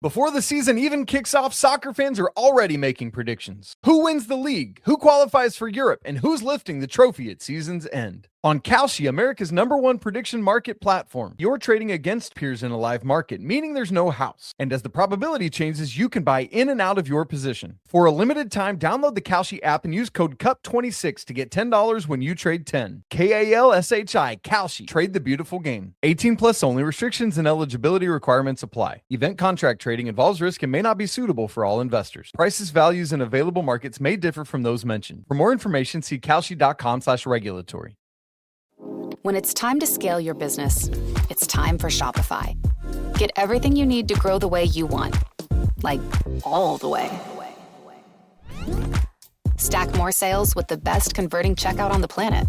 Before the season even kicks off, soccer fans are already making predictions. Who wins the league? Who qualifies for Europe? And who's lifting the trophy at season's end? On Kalshi, America's #1 prediction market platform, you're trading against peers in a live market, meaning there's no house. And as the probability changes, you can buy in and out of your position. For a limited time, download the Kalshi app and use code CUP26 to get $10 when you trade 10. KALSHI, Kalshi. Trade the beautiful game. 18 plus only. Restrictions and eligibility requirements apply. Event contract trading involves risk and may not be suitable for all investors. Prices, values, and available markets may differ from those mentioned. For more information, see kalshi.com/regulatory. When it's time to scale your business, it's time for Shopify. Get everything you need to grow the way you want. Like, all the way. Stack more sales with the best converting checkout on the planet.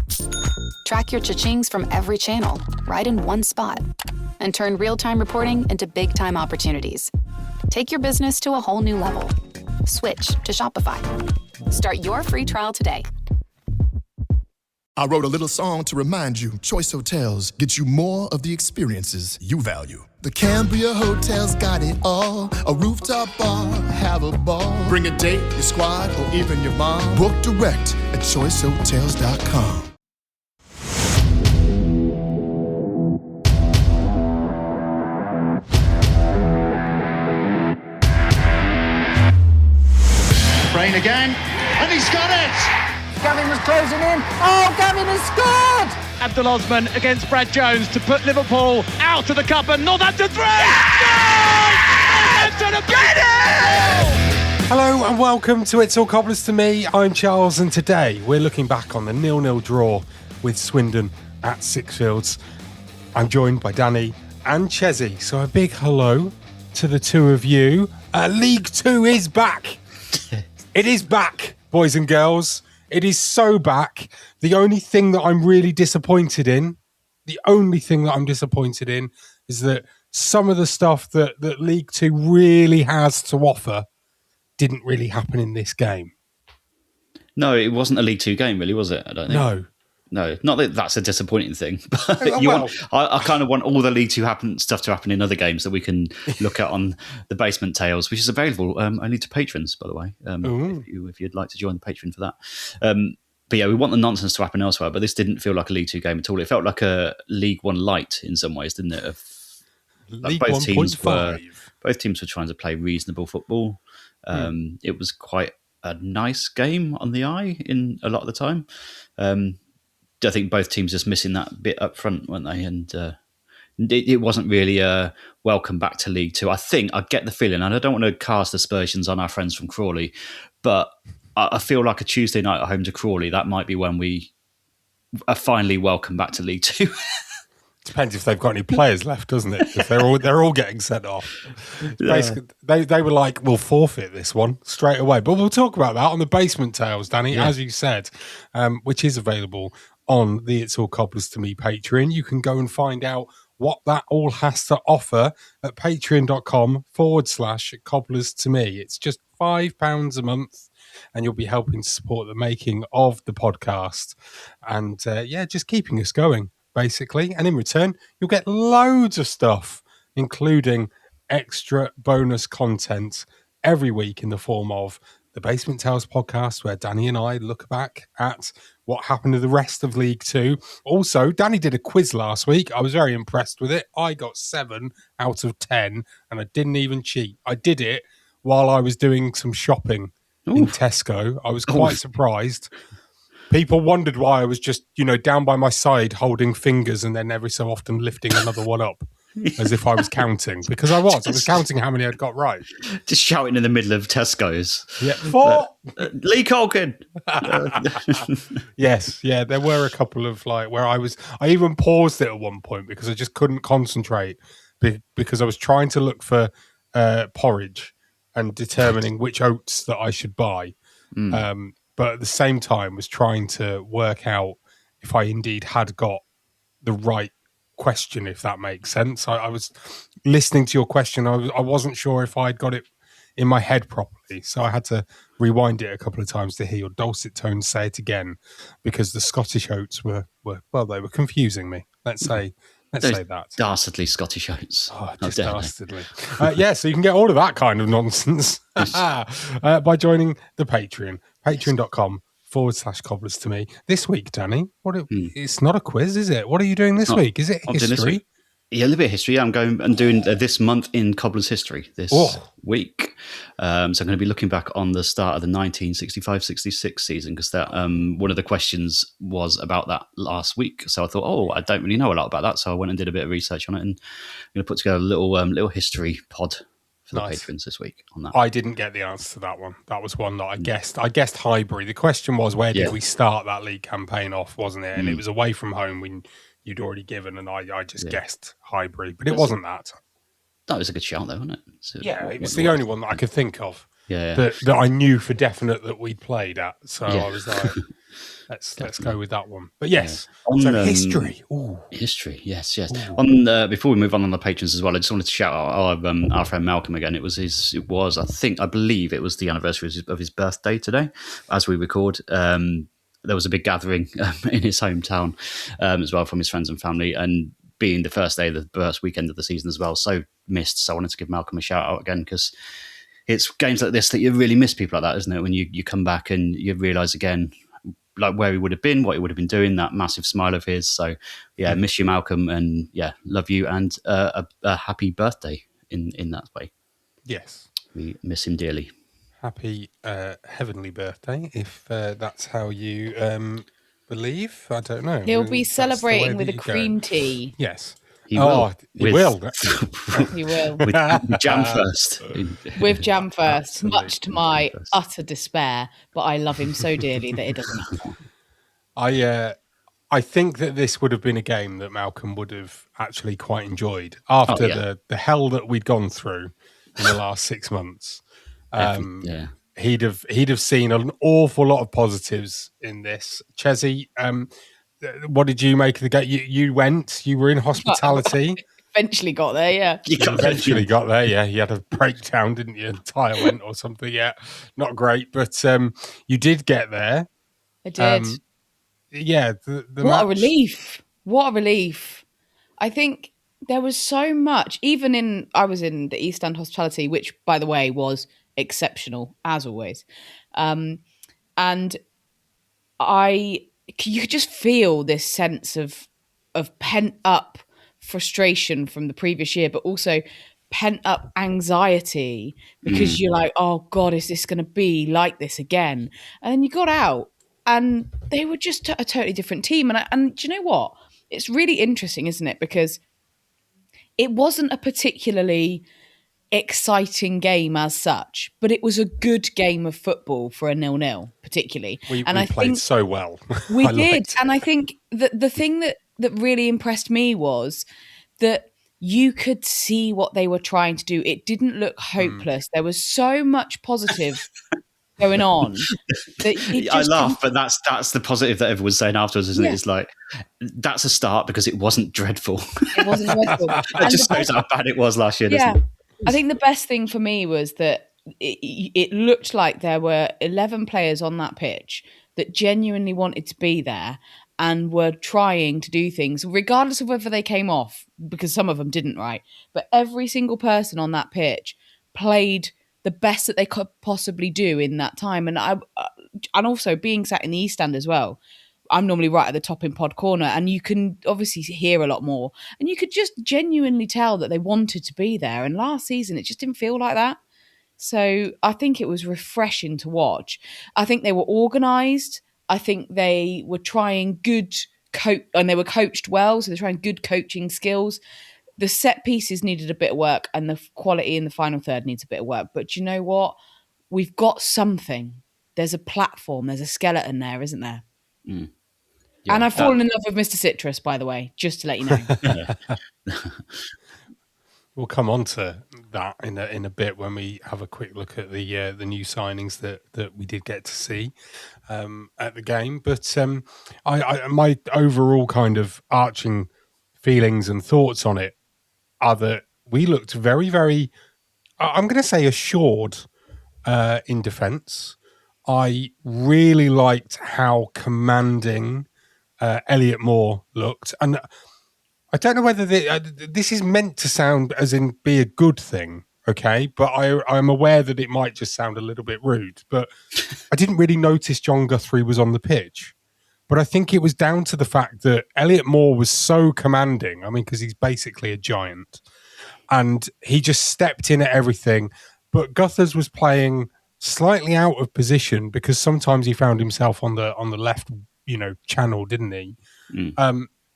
Track your cha-chings from every channel, right in one spot. And turn real-time reporting into big-time opportunities. Take your business to a whole new level. Switch to Shopify. Start your free trial today. I wrote a little song to remind you, Choice Hotels get you more of the experiences you value. The Cambria Hotel's got it all. A rooftop bar, have a ball. Bring a date, your squad, or even your mom. Book direct at choicehotels.com. Rain again, and he's got it! Gavin was closing in. Oh, Gavin has scored! Abdul Osman against Brad Jones to put Liverpool out of the cup, and Northampton 3! Hello and welcome to It's All Cobblers to Me. I'm Charles, and today we're looking back on the 0-0 draw with Swindon at Sixfields. I'm joined by Danny and Chessie, so a big hello to the two of you. League Two is back. It is back, boys and girls. It is so back. The only thing that I'm really disappointed in, is that some of the stuff that League Two really has to offer didn't really happen in this game. No, it wasn't a League Two game, really, was it? I don't think. No, not that that's a disonting thing, but I kind of want all the League Two stuff to happen in other games that we can look at on the Basement Tales, which is available only to patrons, by the way, if you'd like to join the Patreon for that. But yeah, we want the nonsense to happen elsewhere, but this didn't feel like a League Two game at all. It felt like a League One light in some ways, didn't it? League 1.5. Both teams were trying to play reasonable football. It was quite a nice game on the eye in a lot of the time. I think both teams just missing that bit up front, weren't they? And it wasn't really a welcome back to League Two. I think I get the feeling, and I don't want to cast aspersions on our friends from Crawley, but I feel like a Tuesday night at home to Crawley, that might be when we are finally welcome back to League Two. Depends if they've got any players left, doesn't it? Because they're all getting sent off. Basically, they were like, we'll forfeit this one straight away. But we'll talk about that on the Basement Tales, Danny, as you said, which is available on the It's All Cobblers to Me Patreon. You can go and find out what that all has to offer at patreon.com/cobblers to me. It's just £5 a month, and you'll be helping to support the making of the podcast. And just keeping us going, basically. And in return, you'll get loads of stuff, including extra bonus content every week in the form of the Basement Tales podcast, where Danny and I look back at what happened to the rest of League Two. Also, Danny did a quiz last week. I was very impressed with it. I got 7 out of 10, and I didn't even cheat. I did it while I was doing some shopping in Tesco. I was quite surprised. People wondered why I was just, down by my side holding fingers and then every so often lifting another one up as if I was counting. Because I was counting how many I'd got right. Just shouting in the middle of Tesco's. Yeah, 4! Lee Colgan! Yes, there were a couple of where I even paused it at one point because I just couldn't concentrate because I was trying to look for porridge and determining which oats that I should buy. But at the same time was trying to work out if I indeed had got the right question, if that makes sense. I was listening to your question. I wasn't sure if I'd got it in my head properly. So I had to rewind it a couple of times to hear your dulcet tones say it again, because the Scottish oats were confusing me. Let's say Let's say that. Dastardly Scottish oats. Oh, How just dare they. dastardly. So you can get all of that kind of nonsense by joining the Patreon. Patreon.com/cobblers to me. This week, Danny, it's not a quiz, is it? What are you doing this week? Is it history? Yeah, a little bit of history. I'm doing this month in Cobblers history this week. So I'm going to be looking back on the start of the 1965-66 season because that one of the questions was about that last week. So I thought, I don't really know a lot about that. So I went and did a bit of research on it, and I'm going to put together a little history pod for the patrons this week on that. I didn't get the answer to that one. That was one that I guessed. I guessed Highbury. The question was, where did we start that league campaign off, wasn't it? And it was away from home when you'd already given, and I just guessed Highbury, but it wasn't that. That was a good shout, though, wasn't it? So it was the only one that I could think of. Yeah. That I knew for definite that we'd played at. So I was like, let's go with that one. But yes, so history. Ooh. History, yes. Ooh. On before we move on the patrons as well, I just wanted to shout out our friend Malcolm again. I believe it was the anniversary of his birthday today, as we record. There was a big gathering in his hometown as well from his friends and family, and being the first day of the first weekend of the season as well, so missed. So I wanted to give Malcolm a shout out again because it's games like this that you really miss people like that, isn't it? When you come back and you realise again like where he would have been, what he would have been doing, that massive smile of his. So miss you, Malcolm, and love you, and a happy birthday in that way. Yes, we miss him dearly. Happy heavenly birthday, if that's how you believe. I don't know. He'll be celebrating with a cream tea. Yes. He will. He will. He will. With jam first. With jam first, Absolutely. much to my utter despair. But I love him so dearly that it doesn't matter. I think that this would have been a game that Malcolm would have actually quite enjoyed after the hell that we'd gone through in the last 6 months. He'd have seen an awful lot of positives in this. Chessie, what did you make of the game? You were in hospitality. Eventually got there, yeah. You eventually got there, yeah. You had a breakdown, didn't you? Tire went or something, yeah. Not great, but you did get there. I did. What a relief. What a relief. I think there was so much, I was in the East End hospitality, which, by the way, was exceptional, as always. And you could just feel this sense of pent up frustration from the previous year, but also pent up anxiety because you're like, oh God, is this going to be like this again? And then you got out and they were just a totally different team. And do you know what? It's really interesting, isn't it? Because it wasn't a particularly exciting game as such, but it was a good game of football for a 0-0, particularly. We played so well. We did. And I think that the thing that really impressed me was that you could see what they were trying to do. It didn't look hopeless. There was so much positive going on. That I laugh, but that's the positive that everyone's saying afterwards, isn't it? It's like, that's a start because it wasn't dreadful. It wasn't dreadful. It just shows how bad it was last year, doesn't it? I think the best thing for me was that it looked like there were 11 players on that pitch that genuinely wanted to be there and were trying to do things, regardless of whether they came off, because some of them didn't, right? But every single person on that pitch played the best that they could possibly do in that time. And also being sat in the East End as well, I'm normally right at the top in pod corner, and you can obviously hear a lot more. And you could just genuinely tell that they wanted to be there. And last season, it just didn't feel like that. So I think it was refreshing to watch. I think they were organised. I think they were trying and they were coached well. So they're trying good coaching skills. The set pieces needed a bit of work, and the quality in the final third needs a bit of work. But you know what? We've got something. There's a platform. There's a skeleton there, isn't there? Mm. Yeah, and I've fallen in love with Mr. Citrus, by the way, just to let you know. We'll come on to that in a bit when we have a quick look at the new signings that we did get to see at the game. But my overall kind of arching feelings and thoughts on it are that we looked very, very, I'm going to say, assured in defence. I really liked how commanding Elliot Moore looked. And I don't know whether this is meant to sound as in be a good thing, okay? But I'm aware that it might just sound a little bit rude. But I didn't really notice John Guthrie was on the pitch. But I think it was down to the fact that Elliot Moore was so commanding. I mean, because he's basically a giant. And he just stepped in at everything. But Guthers was playing slightly out of position because sometimes he found himself on the left, channel, didn't he?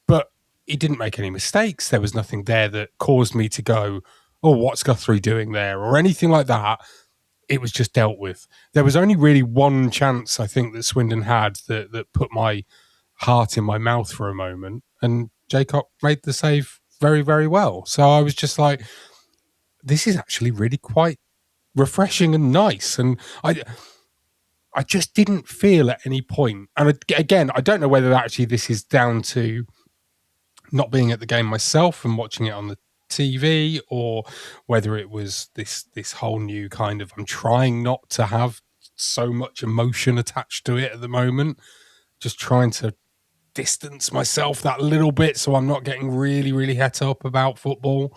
But he didn't make any mistakes. There was nothing there that caused me to go, oh, what's Guthrie doing there? Or anything like that. It was just dealt with. There was only really one chance, I think, that Swindon had that put my heart in my mouth for a moment. And Jacob made the save very, very well. So I was just like, this is actually really quite refreshing and nice. And I just didn't feel at any point. And again, I don't know whether actually this is down to not being at the game myself and watching it on the TV, or whether it was this whole new kind of, I'm trying not to have so much emotion attached to it at the moment, just trying to distance myself that little bit so I'm not getting really, really het up about football.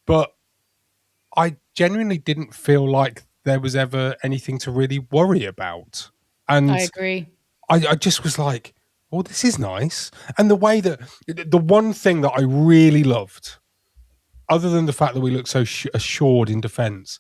But I genuinely didn't feel like there was ever anything to really worry about. And I agree. I just was like, oh, this is nice. And the way that the one thing that I really loved, other than the fact that we look so assured in defence,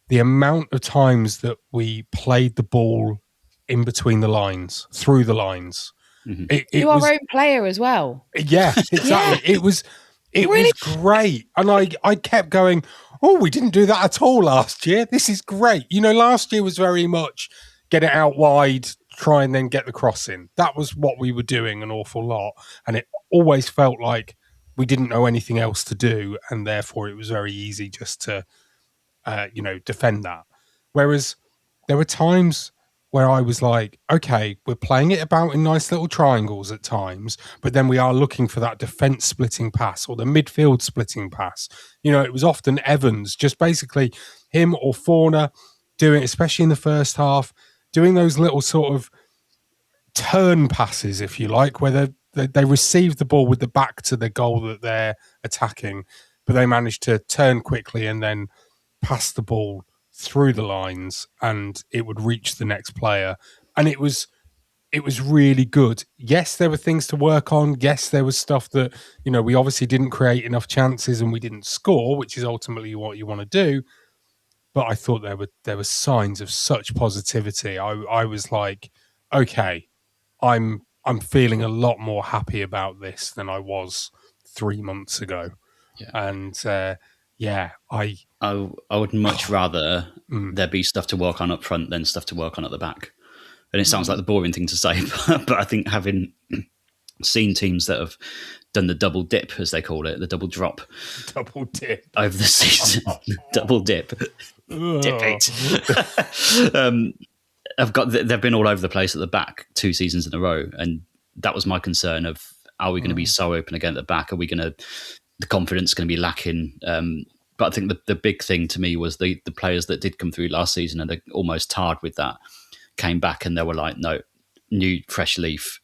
the amount of times that we played the ball in between the lines, through the lines. Mm-hmm. You are our own player as well. Yeah, exactly. Yeah. It was great. And I kept going, oh, we didn't do that at all last year. This is great. Last year was very much get it out wide, try and then get the cross in. That was what we were doing an awful lot. And it always felt like we didn't know anything else to do, and therefore it was very easy just to, defend that. Whereas there were times where I was like, okay, we're playing it about in nice little triangles at times, but then we are looking for that defence splitting pass or the midfield splitting pass. It was often Evans, just basically him or Forner doing, especially in the first half, doing those little sort of turn passes, if you like, where they receive the ball with the back to the goal that they're attacking, but they manage to turn quickly and then pass the ball through the lines and it would reach the next player. And it was really good. Yes, there were things to work on. Yes, there was stuff that, we obviously didn't create enough chances and we didn't score, which is ultimately what you want to do. But I thought there were signs of such positivity. I was like, okay, I'm feeling a lot more happy about this than I was 3 months ago. Yeah. And I would much rather there be stuff to work on up front than stuff to work on at the back. And it sounds like the boring thing to say, but I think having seen teams that have done the double dip, as they call it, the double drop, double dip over the season, double dip, dip it. They've been all over the place at the back 2 seasons in a row, and that was my concern of, are we going to be so open again at the back? Are we going to, the confidence going to be lacking? But I think the big thing to me was the players that did come through last season and they're almost tarred with that, came back and they were like, no, new fresh leaf,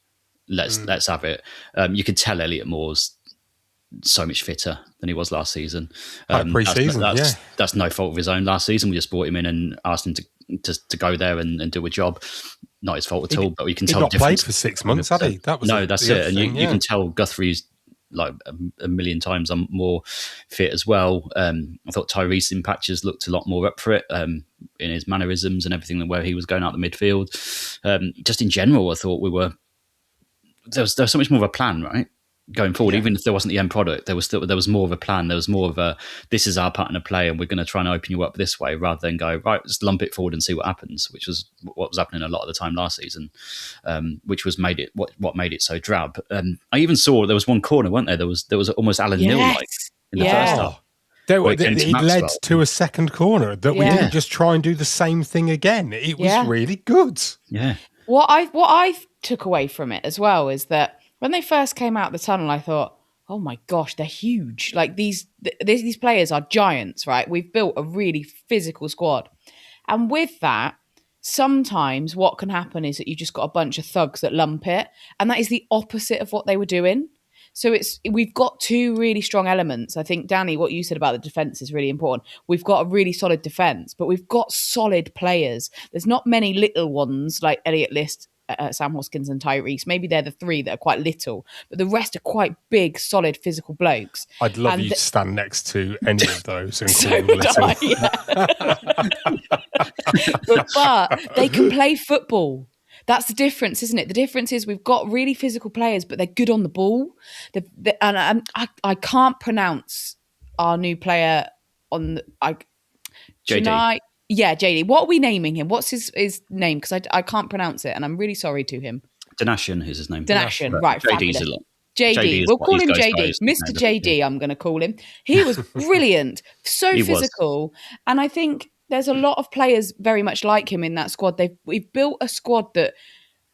let's have it. You could tell Elliot Moore's so much fitter than he was last season. Pre-season, that's no fault of his own. Last season we just brought him in and asked him to go there and do a job. Not his fault at all, but we can tell. He'd not played for 6 months, had he? That's it. And you can tell Guthrie's like a million times more fit as well. I thought Tyrese in patches looked a lot more up for it in his mannerisms and everything, where he was going out the midfield. Just in general, I thought there was so much more of a plan, right? Going forward, even if there wasn't the end product, there was more of a plan. There was more of a, this is our pattern of play and we're going to try and open you up this way, rather than go, right, just lump it forward and see what happens, which was what was happening a lot of the time last season, which was what made it so drab. I even saw there was one corner, weren't there? There was almost Alan Neil-like in the first half. It led to a second corner that we didn't just try and do the same thing again. It was really good. Yeah. What I took away from it as well is that when they first came out the tunnel, I thought, oh my gosh, they're huge. Like these players are giants, right? We've built a really physical squad. And with that, sometimes what can happen is that you just got a bunch of thugs that lump it. And that is the opposite of what they were doing. So we've got two really strong elements. I think, Danny, what you said about the defence is really important. We've got a really solid defence, but we've got solid players. There's not many little ones like Elliot List, Sam Hoskins and Tyrese. Maybe they're the three that are quite little, but the rest are quite big, solid, physical blokes. I'd love you to stand next to any of those and So call them would little. but they can play football. That's the difference, isn't it? The difference is we've got really physical players, but they're good on the ball. I can't pronounce our new player on JD. Yeah, JD. What are we naming him? What's his name? Because I can't pronounce it, and I'm really sorry to him. Donation is his name. Donation, right. JD's a lot. JD. We'll call him JD. Mr. JD, I'm going to call him. He was brilliant. So physical. And I think there's a lot of players very much like him in that squad. We've built a squad that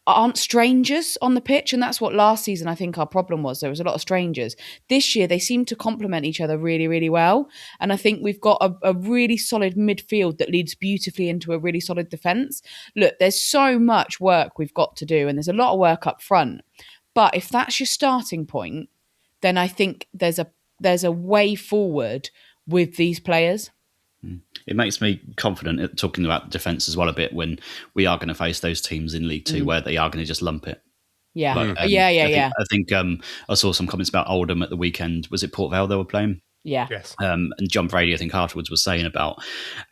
aren't strangers on the pitch, and that's what last season I think our problem was. There was a lot of strangers. This year they seem to complement each other really, really well, and I think we've got a really solid midfield that leads beautifully into a really solid defence. Look, there's so much work we've got to do, and there's a lot of work up front, but if that's your starting point, then I think there's a way forward with these players. It makes me confident at talking about defence as well a bit when we are going to face those teams in League Two where they are going to just lump it. Yeah, I think I saw some comments about Oldham at the weekend. Was it Port Vale they were playing? Yeah. Yes. And John Brady, I think afterwards, was saying about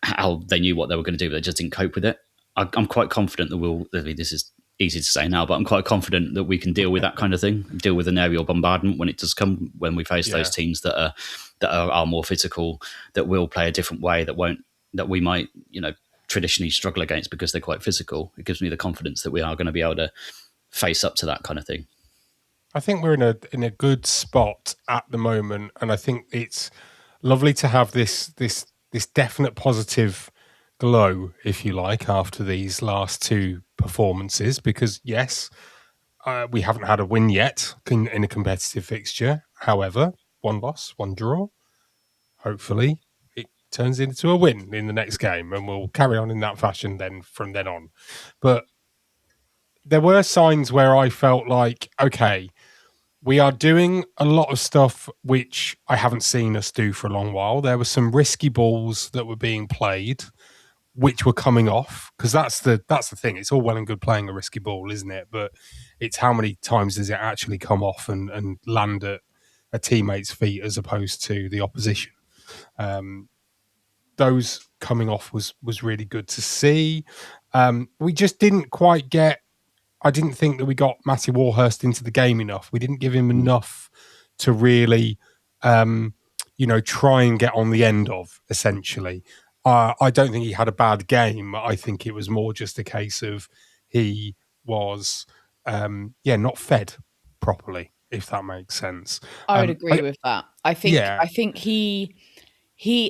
how they knew what they were going to do, but they just didn't cope with it. I'm quite confident that this is easy to say now, but I'm quite confident that we can deal with that kind of thing, deal with an aerial bombardment when it does come, when we face those teams that are more physical, that will play a different way, that we might, traditionally struggle against because they're quite physical. It gives me the confidence that we are going to be able to face up to that kind of thing. I think we're in a good spot at the moment, and I think it's lovely to have this definite positive glow, if you like, after these last two performances. Because yes, we haven't had a win yet in a competitive fixture. However, one loss, one draw. Hopefully, it turns into a win in the next game, and we'll carry on in that fashion then from then on. But there were signs where I felt like, okay, we are doing a lot of stuff which I haven't seen us do for a long while. There were some risky balls that were being played, which were coming off, because that's the thing. It's all well and good playing a risky ball, isn't it? But it's how many times does it actually come off and land at a teammate's feet as opposed to the opposition. Those coming off was really good to see. We just didn't quite get. I didn't think that we got Matty Warhurst into the game enough. We didn't give him enough to really, try and get on the end of, essentially. I don't think he had a bad game. I think it was more just a case of he was, not fed properly, if that makes sense. I would agree with that. I think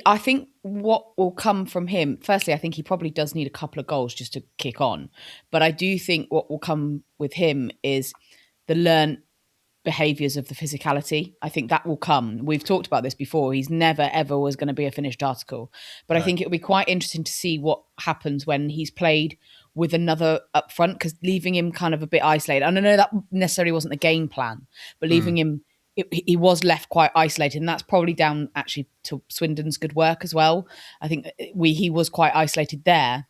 I think what will come from him, firstly, I think he probably does need a couple of goals just to kick on. But I do think what will come with him is the learned behaviours of the physicality. I think that will come. We've talked about this before. He's never, ever was going to be a finished article. But I think it'll be quite interesting to see what happens when he's played with another up front, because leaving him kind of a bit isolated. And I know that necessarily wasn't the game plan, but leaving him, he was left quite isolated, and that's probably down actually to Swindon's good work as well. I think he was quite isolated there.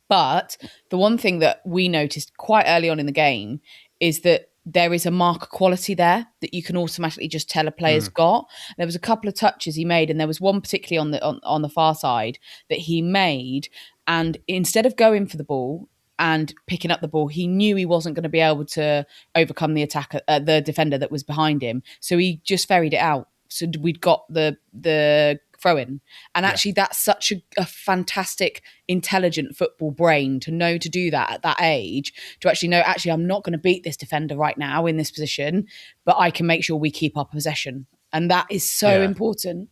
But the one thing that we noticed quite early on in the game is that there is a marker quality there that you can automatically just tell a player's got. There was a couple of touches he made, and there was one particularly on the far side that he made, and instead of going for the ball and picking up the ball, he knew he wasn't going to be able to overcome the attacker, the defender that was behind him. So he just ferried it out. So we'd got the throw in. And actually that's such a fantastic, intelligent football brain to know to do that at that age, to actually know, actually, I'm not going to beat this defender right now in this position, but I can make sure we keep our possession. And that is so important.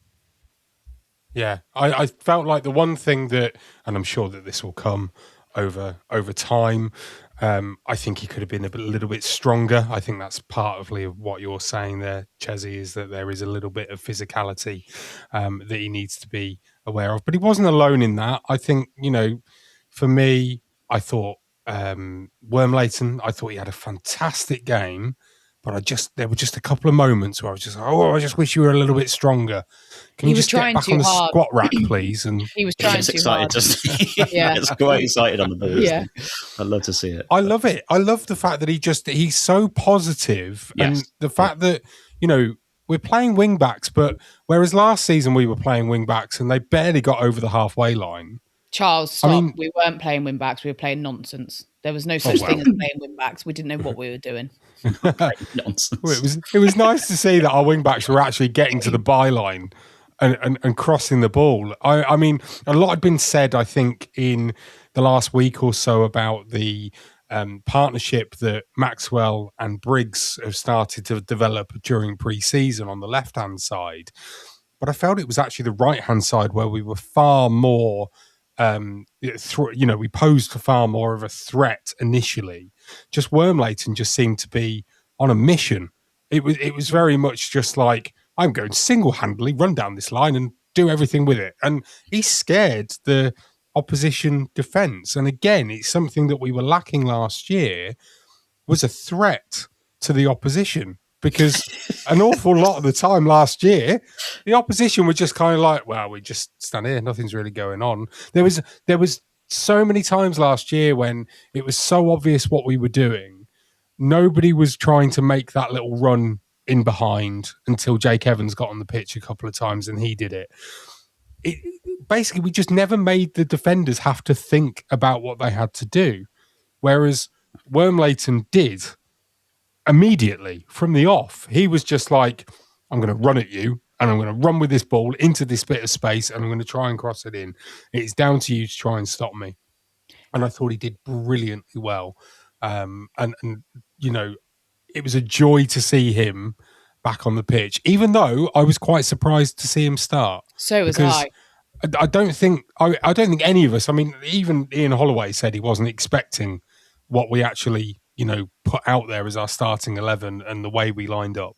Yeah, I felt like the one thing that, and I'm sure that this will come over time, I think he could have been a little bit stronger. I think that's partly of what you're saying there, Chessie, is that there is a little bit of physicality that he needs to be aware of. But he wasn't alone in that. I think, for me, I thought Wormleighton, I thought he had a fantastic game, but there were just a couple of moments where I was just like, I just wish you were a little bit stronger. Can you just get back on the squat rack, please? And he was trying too hard. Doesn't he? Yeah. It's quite excited on the ball. Yeah. I'd love to see it. I love it. I love the fact that he's so positive, and the fact that, we're playing wing backs, but whereas last season we were playing wing backs and they barely got over the halfway line. Charles, stop. We weren't playing wing backs. We were playing nonsense. There was no such thing as playing wing backs. We didn't know what we were doing. Nonsense. Well, it was nice to see that our wing backs were actually getting to the byline and crossing the ball. I mean, a lot had been said, I think, in the last week or so about the partnership that Maxwell and Briggs have started to develop during pre-season on the left-hand side. But I felt it was actually the right-hand side where we were far more, we posed for far more of a threat initially. Just Wormleighton just seemed to be on a mission. It was very much just like, I'm going single-handedly run down this line and do everything with it. And he scared the opposition defence. And again, it's something that we were lacking last year, was a threat to the opposition. Because an awful lot of the time last year, the opposition were just kind of like, well, we just stand here, nothing's really going on. There was so many times last year when it was so obvious what we were doing. Nobody was trying to make that little run in behind until Jake Evans got on the pitch a couple of times and he did it. Basically, we just never made the defenders have to think about what they had to do. Whereas Wormleighton did immediately from the off. He was just like, I'm going to run at you and I'm going to run with this ball into this bit of space and I'm going to try and cross it in. It's down to you to try and stop me. And I thought he did brilliantly well. And it was a joy to see him back on the pitch, even though I was quite surprised to see him start. So was I. I don't think any of us, I mean, even Ian Holloway said he wasn't expecting what we actually, put out there as our starting 11 and the way we lined up,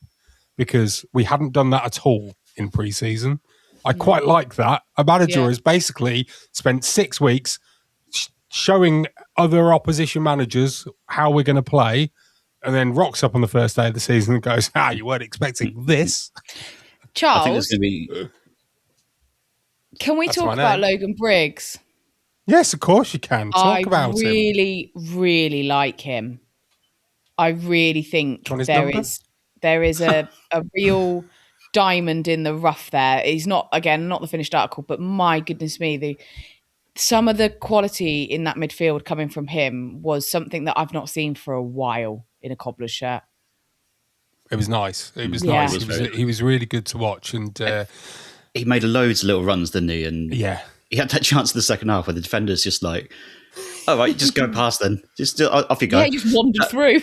because we hadn't done that at all in pre-season. I quite like that. A manager has basically spent 6 weeks showing other opposition managers how we're going to play, and then rocks up on the first day of the season and goes, you weren't expecting this. Charles, I think there's going to be... Can we talk about Logan Briggs? Yes, of course you can. Talk about him. I really, really like him. I really think there is a real diamond in the rough there. He's not the finished article, but my goodness me, some of the quality in that midfield coming from him was something that I've not seen for a while in a Cobblers shirt. It was nice. It was nice. He was really good to watch, and he made loads of little runs, didn't he? And he had that chance in the second half where the defender's just like, all right, just go past then. Just off you go. Yeah, he just wandered through.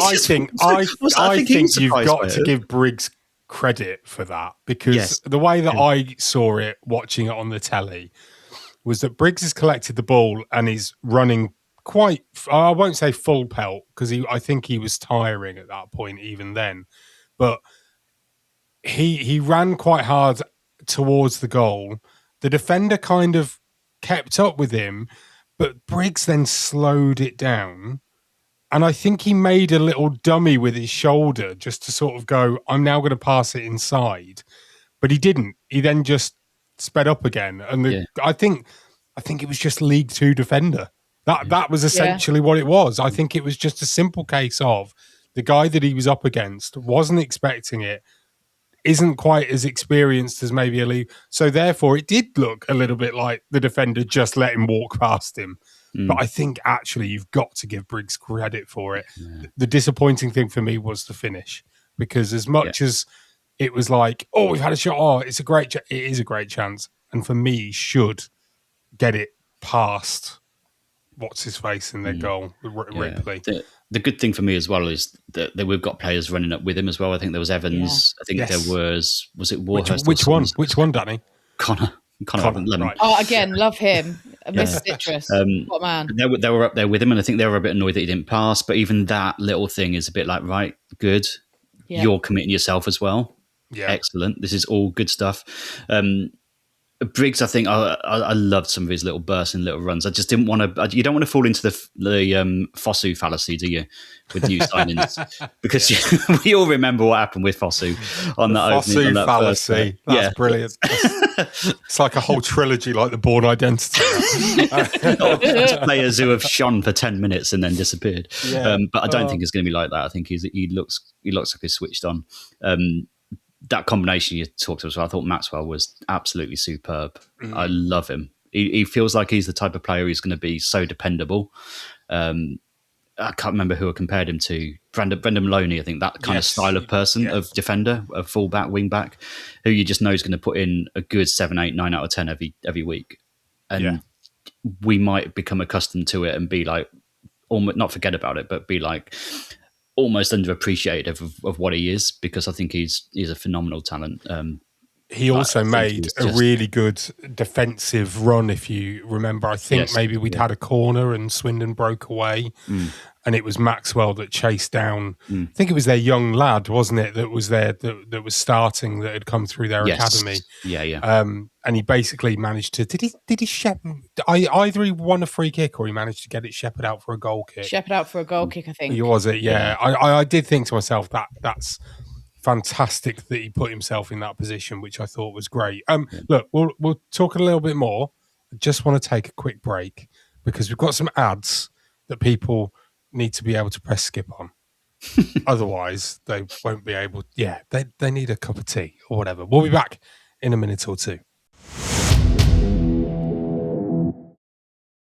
I think you've got to give Briggs credit for that, because the way that I saw it watching it on the telly was that Briggs has collected the ball and he's running quite, I won't say full pelt, because I think he was tiring at that point even then, but he ran quite hard towards the goal. The defender kind of kept up with him, but Briggs then slowed it down. And I think he made a little dummy with his shoulder just to sort of go, I'm now going to pass it inside. But he didn't. He then just sped up again. And I think it was just League Two defender. That was essentially what it was. I think it was just a simple case of the guy that he was up against wasn't expecting it, isn't quite as experienced as maybe a league. So therefore, it did look a little bit like the defender just let him walk past him. But I think actually you've got to give Briggs credit for it. Yeah. The disappointing thing for me was the finish, because as much as it was like, we've had a shot. It is a great chance. And for me, he should get it past what's his face in their goal, Ripley. The good thing for me as well is that we've got players running up with him as well. I think there was Evans. I think there was it Warhurst? Which one? Which one, Danny? Connor. Right. Oh, again, love him. Miss Citrus. What a man. They were up there with him, and I think they were a bit annoyed that he didn't pass. But even that little thing is a bit like, right, good. Yeah. You're committing yourself as well. Yeah. Excellent. This is all good stuff. Briggs, I think I loved some of his little bursts and little runs. I just didn't want to. You don't want to fall into the Fosu fallacy, do you, with new signings? Because we all remember what happened with Fosu on that opening. On that fallacy. That's brilliant. It's like a whole trilogy, like the Bourne Identity. Players who have shone for 10 minutes and then disappeared. Yeah. But I don't think it's going to be like that. I think he looks like he's switched on. That combination you talked about, I thought Maxwell was absolutely superb. I love him. He feels like he's the type of player who's going to be so dependable. I can't remember who I compared him to. Brendan Maloney, I think, that kind of style of person, of defender, of fullback, wing-back, who you just know is going to put in a good 7, 8, 9 out of 10 every week. And we might become accustomed to it and be like, almost not forget about it, but be like, almost underappreciated of what he is, because I think he's a phenomenal talent. He also made a really good defensive run, if you remember. I think maybe we'd had a corner and Swindon broke away, and it was Maxwell that chased down. I think it was their young lad, wasn't it, that was there, that was starting, that had come through their academy. Yeah. And he basically managed to. Did he shepherd? Either he won a free kick or he managed to get it shepherded out for a goal kick. Shepherd out for a goal kick, I think. He was it, yeah. I did think to myself that's fantastic that he put himself in that position, which I thought was great. Look, we'll talk a little bit more. I just want to take a quick break because we've got some ads that people need to be able to press skip on. Otherwise, they won't be able. Yeah, they need a cup of tea or whatever. We'll be back in a minute or two.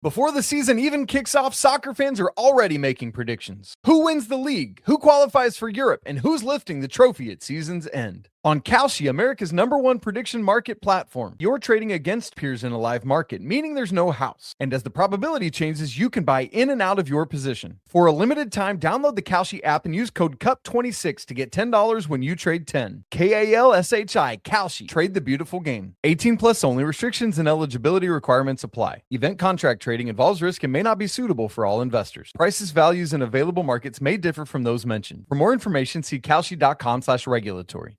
Before the season even kicks off, soccer fans are already making predictions. Who wins the league? Who qualifies for Europe? And who's lifting the trophy at season's end? On Chelsie, America's #1 prediction market platform, you're trading against peers in a live market, meaning there's no house. And as the probability changes, you can buy in and out of your position. For a limited time, download the Chelsie app and use code CUP26 to get $10 when you trade 10. KALSHI, Chelsie. Trade the beautiful game. 18 plus only. Restrictions and eligibility requirements apply. Event contract trading involves risk and may not be suitable for all investors. Prices, values, and available markets may differ from those mentioned. For more information, see chelsie.com/regulatory.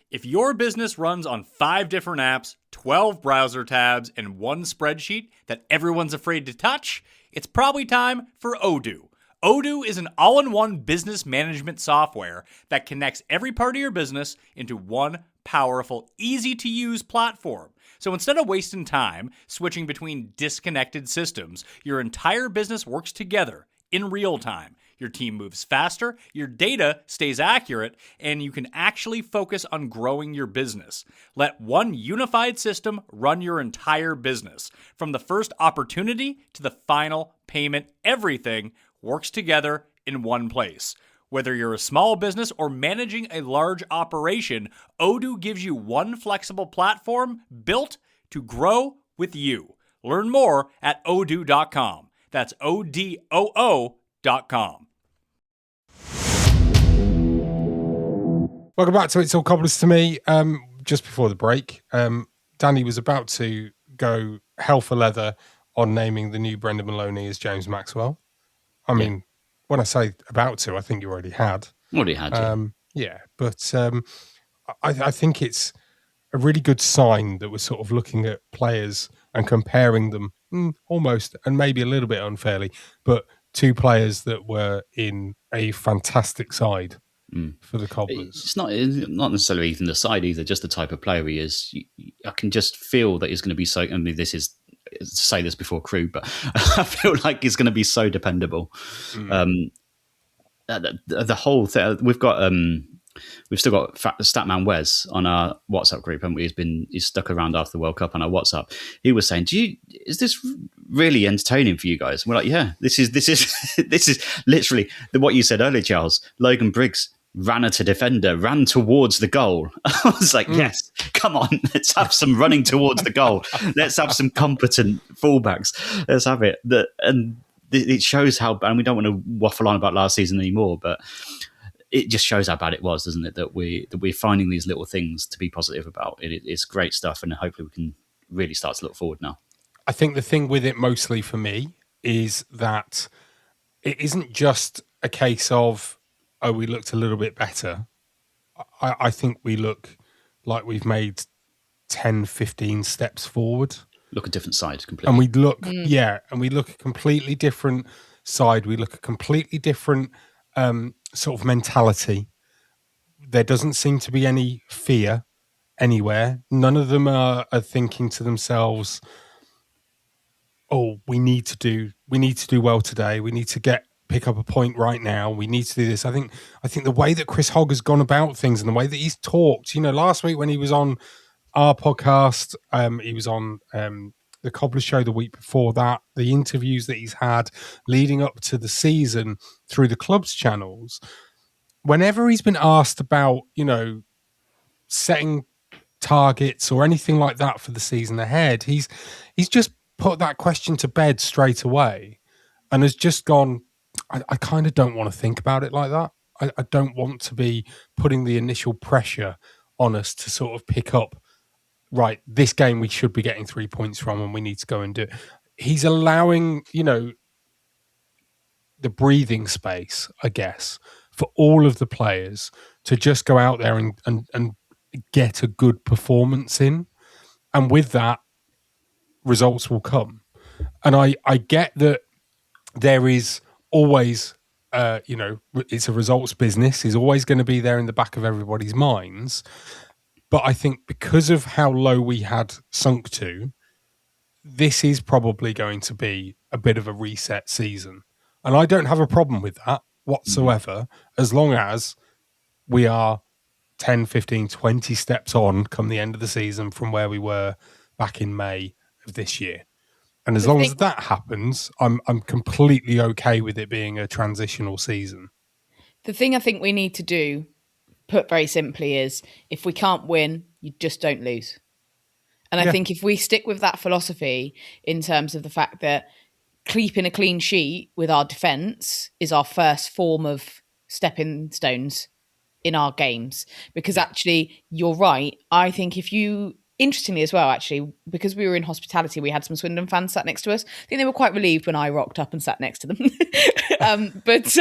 If your business runs on 5 different apps, 12 browser tabs, and 1 spreadsheet that everyone's afraid to touch, it's probably time for Odoo. Odoo is an all-in-one business management software that connects every part of your business into one powerful, easy-to-use platform. So instead of wasting time switching between disconnected systems, your entire business works together in real time. Your team moves faster, your data stays accurate, and you can actually focus on growing your business. Let one unified system run your entire business. From the first opportunity to the final payment, everything works together in one place. Whether you're a small business or managing a large operation, Odoo gives you one flexible platform built to grow with you. Learn more at odoo.com. That's ODOO.com. Welcome back to It's All Cobblers to Me. Just before the break, Danny was about to go hell for leather on naming the new Brendan Maloney as James Maxwell. I mean, when I say about to, I think you already had. Already had, but I think it's a really good sign that we're sort of looking at players and comparing them almost, and maybe a little bit unfairly, but two players that were in a fantastic side for the Cobblers. It's not necessarily even the side either, just the type of player he is. I can just feel that he's going to be so, I mean, this is to say this before crew, but I feel like he's going to be so dependable. The whole thing, we've still got Statman Wes on our WhatsApp group, and he's stuck around after the World Cup on our WhatsApp. He was saying, is this really entertaining for you guys? And we're like, yeah, this is this is literally what you said earlier, Charles. Logan Briggs ran at a defender, ran towards the goal. I was like, yes, come on, let's have some running towards the goal. Let's have some competent fullbacks. Let's have it. It shows how, and we don't want to waffle on about last season anymore, but it just shows how bad it was, doesn't it? That we're finding these little things to be positive about. It's great stuff, and hopefully we can really start to look forward now. I think the thing with it mostly for me is that it isn't just a case of, oh, we looked a little bit better. I think we look like we've made 10, 15 steps forward. Look a different side completely. And we look, and we look a completely different side. We look a completely different sort of mentality. There doesn't seem to be any fear anywhere. None of them are thinking to themselves, "Oh, we need to do well today. We need to pick up a point right now. We need to do this." I think the way that Chris Hogg has gone about things and the way that he's talked, last week when he was on our podcast, he was on the Cobblers show the week before that, the interviews that he's had leading up to the season through the club's channels. Whenever he's been asked about, setting targets or anything like that for the season ahead, he's just put that question to bed straight away and has just gone, I kind of don't want to think about it like that. I don't want to be putting the initial pressure on us to sort of pick up, right, this game we should be getting 3 points from and we need to go and do it. He's allowing, the breathing space, I guess, for all of the players to just go out there and get a good performance in. And with that, results will come. And I get that there is always, it's a results business, is always going to be there in the back of everybody's minds. But I think because of how low we had sunk to, this is probably going to be a bit of a reset season. And I don't have a problem with that whatsoever, as long as we are 10, 15, 20 steps on come the end of the season from where we were back in May of this year. And as long as that happens, I'm completely okay with it being a transitional season. The thing I think we need to do, put very simply, is if we can't win, you just don't lose. And I think if we stick with that philosophy in terms of the fact that keeping a clean sheet with our defence is our first form of stepping stones in our games. Because actually, you're right. I think if you, interestingly as well, actually, because we were in hospitality, we had some Swindon fans sat next to us. I think they were quite relieved when I rocked up and sat next to them. But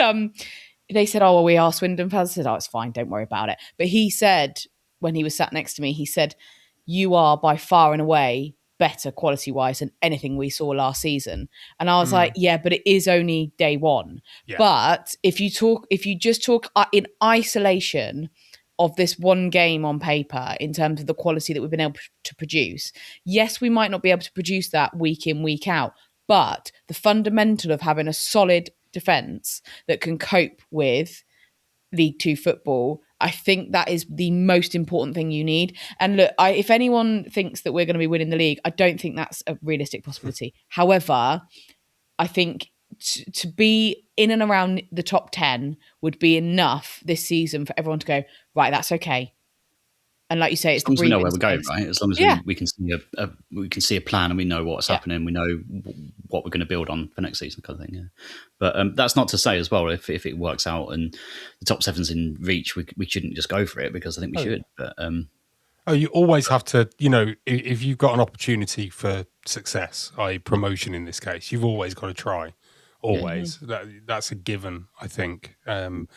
they said, "Oh, well, we are Swindon fans." I said, "Oh, it's fine. Don't worry about it." But he said, when he was sat next to me, he said, "You are by far and away better quality-wise than anything we saw last season." And I was like, yeah, but it is only day one. Yeah. But if you just talk in isolation of this one game on paper in terms of the quality that we've been able to produce, yes, we might not be able to produce that week in, week out, but the fundamental of having a solid defence that can cope with League Two football, I think that is the most important thing you need. And look, if anyone thinks that we're going to be winning the league, I don't think that's a realistic possibility. However, I think to be in and around the top 10 would be enough this season for everyone to go, right, that's okay. And like you say, it's as long as we know where we're going, right? As long as we can see a plan and we know what's happening, we know what we're going to build on for next season, kind of thing. Yeah. But that's not to say as well, if it works out and the top seven's in reach, we shouldn't just go for it, because I think we should. But you always have to, if you've got an opportunity for success, i.e. promotion in this case, you've always got to try. Always. Yeah. That's a given, I think. From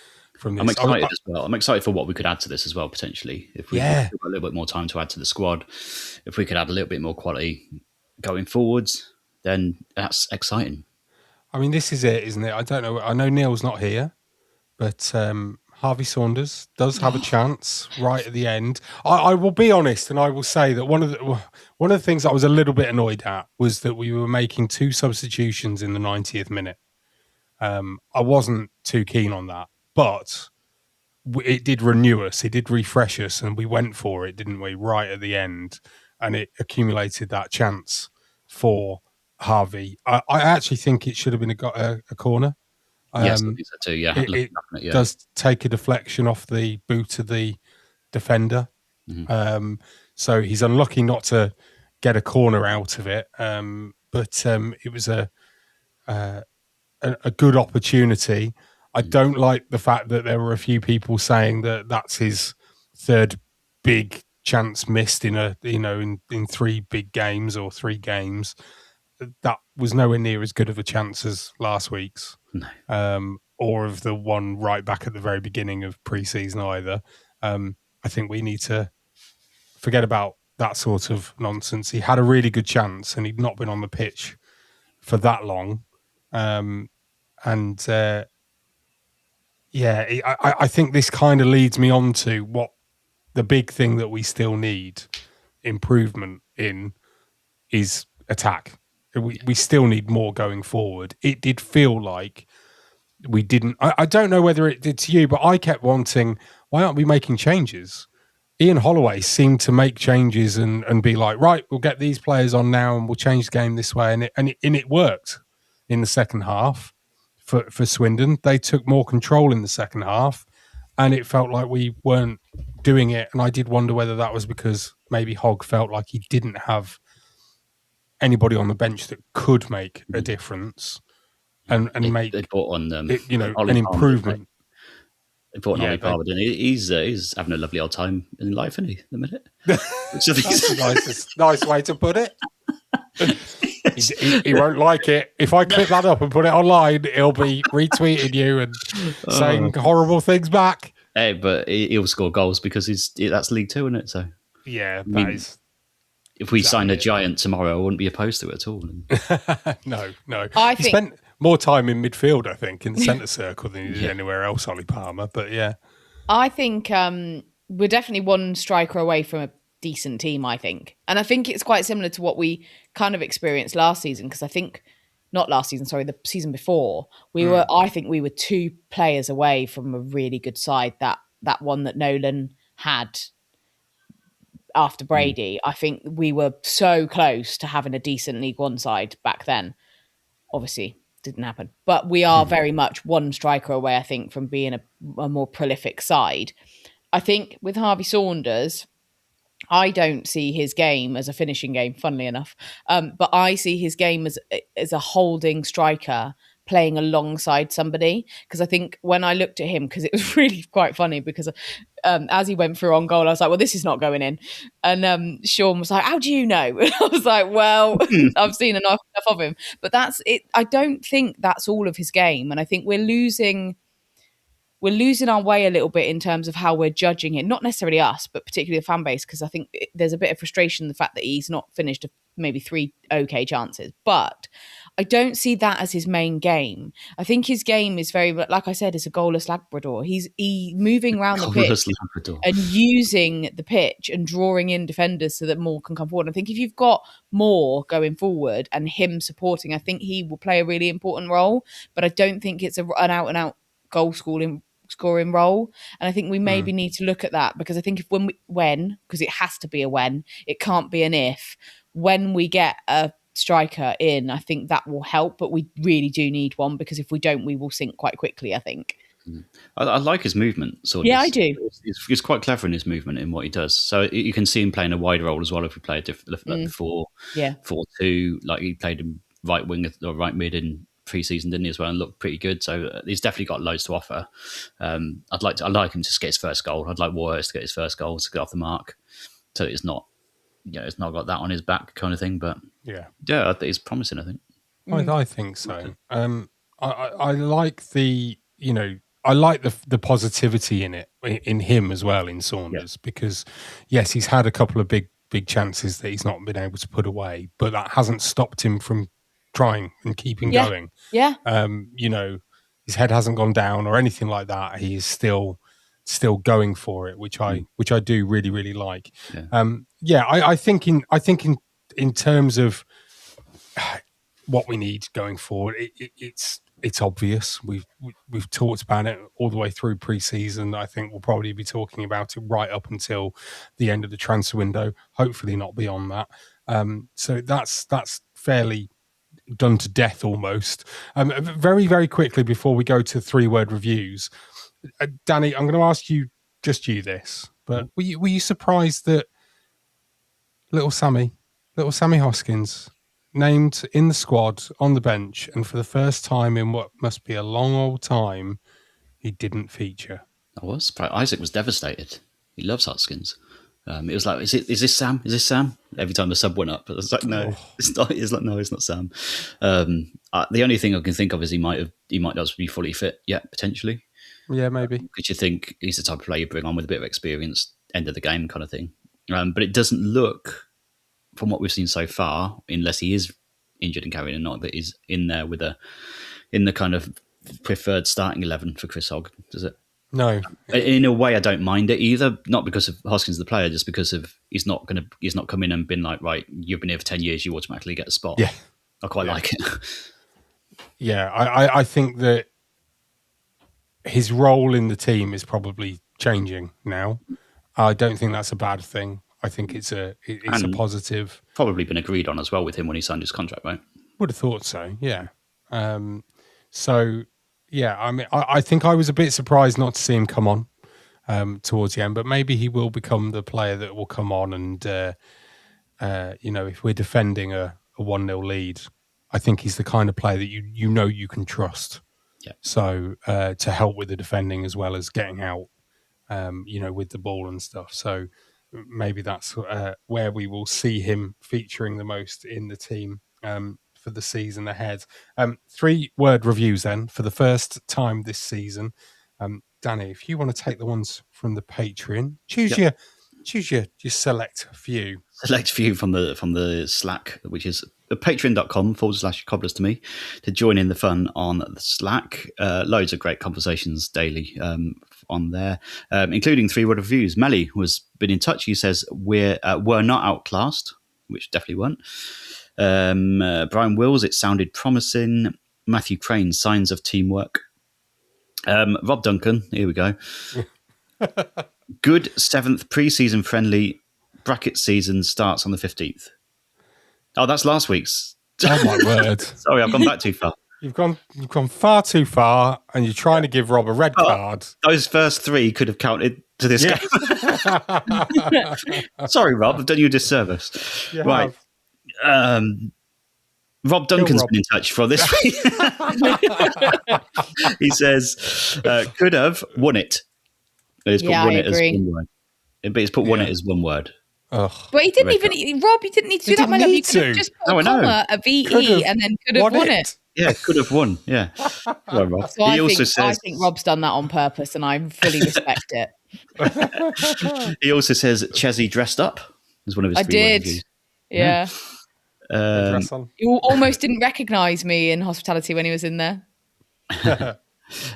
this. I'm excited as well. I'm excited for what we could add to this as well, potentially. If we got a little bit more time to add to the squad, if we could add a little bit more quality going forwards, then that's exciting. I mean, this is it, isn't it? I don't know. I know Neil's not here, but Harvey Saunders does have a chance right at the end. I will be honest, and I will say that one of the things I was a little bit annoyed at was that we were making 2 substitutions in the 90th minute. I wasn't too keen on that. But it did renew us, it did refresh us, and we went for it, didn't we, right at the end? And it accumulated that chance for Harvey. I actually think it should have been a corner. Yes, I think so too, yeah. It does take a deflection off the boot of the defender. Mm-hmm. So he's unlucky not to get a corner out of it. But it was a good opportunity. I don't like the fact that there were a few people saying that that's his third big chance missed in in 3 big games or 3 games. That was nowhere near as good of a chance as last week's, or of the one right back at the very beginning of pre-season either. I think we need to forget about that sort of nonsense. He had a really good chance, and he'd not been on the pitch for that long. I think this kind of leads me on to what the big thing that we still need improvement in is attack. We still need more going forward. It did feel like we didn't. I don't know whether it did to you, but I kept wanting, why aren't we making changes? Ian Holloway seemed to make changes and be like, right, we'll get these players on now and we'll change the game this way. And it worked in the second half for Swindon. They took more control in the second half, and it felt like we weren't doing it. And I did wonder whether that was because maybe Hogg felt like he didn't have anybody on the bench that could make a difference and make they brought on an improvement. They brought on Ollie Palmer, didn't he? He's having a lovely old time in life, isn't he, at the minute? That's a nice way to put it. He won't like it. If I clip that up and put it online, he'll be retweeting you and saying horrible things back. Hey, but he'll score goals because that's League Two, isn't it? So yeah, if we signed a giant tomorrow, I wouldn't be opposed to it at all. No. He spent more time in midfield, I think, in the centre circle than he did anywhere else, Ollie Palmer. But yeah. I think we're definitely one striker away from a decent team, I think. And I think it's quite similar to what we kind of experienced last season, because I think, not last season, sorry, the season before, I think we were 2 players away from a really good side, that one that Nolan had after Brady. I think we were so close to having a decent League One side back then. Obviously, didn't happen. But we are very much one striker away, I think, from being a more prolific side. I think with Harvey Saunders, I don't see his game as a finishing game, funnily enough. But I see his game as a holding striker playing alongside somebody. Because I think when I looked at him, because it was really quite funny, because as he went through on goal, I was like, well, this is not going in. And Sean was like, how do you know? And I was like, well, I've seen enough of him. But that's it. I don't think that's all of his game. And I think we're losing our way a little bit in terms of how we're judging it. Not necessarily us, but particularly the fan base, because I think there's a bit of frustration in the fact that he's not finished maybe 3 okay chances. But I don't see that as his main game. I think his game is very, like I said, is a goalless Labrador. He's moving around the pitch and using the pitch and drawing in defenders so that more can come forward. And I think if you've got more going forward and him supporting, I think he will play a really important role. But I don't think it's an out-and-out goal scoring role. And I think we maybe need to look at that, because I think because it has to be a when, it can't be an if. When we get a striker in, I think that will help, but we really do need one, because if we don't, we will sink quite quickly, I think. I like his movement. Yeah, I do. He's quite clever in his movement in what he does. So you can see him playing a wider role as well if we play a different, like 4-2, like he played him right wing or right mid in pre-season, didn't he, as well, and looked pretty good. So he's definitely got loads to offer. I'd like him to get his first goal. I'd like Warhurst to get his first goal, to get off the mark, so it's not got that on his back kind of thing. But I think he's promising. I think. I think so. I like I like the positivity in him as well, in Saunders, because yes, he's had a couple of big chances that he's not been able to put away, but that hasn't stopped him from trying and keeping going. Yeah. His head hasn't gone down or anything like that. He is still going for it, which I do really, really like. I think in terms of what we need going forward, it's obvious. We've talked about it all the way through pre-season. I think we'll probably be talking about it right up until the end of the transfer window. Hopefully not beyond that. So that's fairly done to death almost. Very, very quickly before we go to 3-word reviews, Danny, I'm going to ask you this, but were you surprised that little Sammy Hoskins named in the squad on the bench, and for the first time in what must be a long old time, he didn't feature? I was surprised. Isaac was devastated. He loves Hoskins. It was like, is this Sam? Is this Sam? Every time the sub went up, I was like, no, it's not. It's like, no, it's not Sam. The only thing I can think of is he might not be fully fit yet, potentially. Yeah, maybe. Because you think he's the type of player you bring on with a bit of experience, end of the game kind of thing. But it doesn't look, from what we've seen so far, unless he is injured and carrying a knock, that he's in there in the kind of preferred starting 11 for Chris Hogg, does it? No. In a way, I don't mind it either. Not because of Hoskins, the player, just because of he's not come in and been like, right, you've been here for 10 years, you automatically get a spot. Yeah, I quite like it. Yeah, I think that his role in the team is probably changing now. I don't think that's a bad thing. I think it's a positive. Probably been agreed on as well with him when he signed his contract, right? Would have thought so. Yeah. So yeah, I mean, I think I was a bit surprised not to see him come on towards the end, but maybe he will become the player that will come on. And if we're defending a 1-0 lead, I think he's the kind of player that you can trust. Yeah. So to help with the defending as well as getting out, with the ball and stuff. So maybe that's where we will see him featuring the most in the team for the season ahead. 3-word reviews then for the first time this season. Danny, if you want to take the ones from the Patreon, choose your select few. Select few from the Slack, which is patreon.com/cobblers to me, to join in the fun on the Slack. Loads of great conversations daily on there, including 3-word reviews. Melly has been in touch. He says we're not outclassed, which definitely weren't. Brian Wills, it sounded promising. Matthew Crane, signs of teamwork. Rob Duncan, here we go. Good 7th pre-season friendly bracket season starts on the 15th. Oh, that's last week's. Oh my word! Sorry, I've gone back too far. You've gone far too far, and you're trying to give Rob a red card. Those first 3 could have counted to this game. Sorry, Rob, I've done you a disservice. You right. Rob Duncan's been in touch for this week. He says, could have won it. He's put won it as one word. But he's put won it as one word. Ugh. But he didn't Rob, you didn't need to do that, my love. You could have just put a comma, a VE, and then could have won it. Yeah, could have won. Yeah. Well, Rob. So I think Rob's done that on purpose, and I fully respect it. He also says Chessie dressed up as one of his I did. Reviews. Yeah. You almost didn't recognise me in hospitality when he was in there.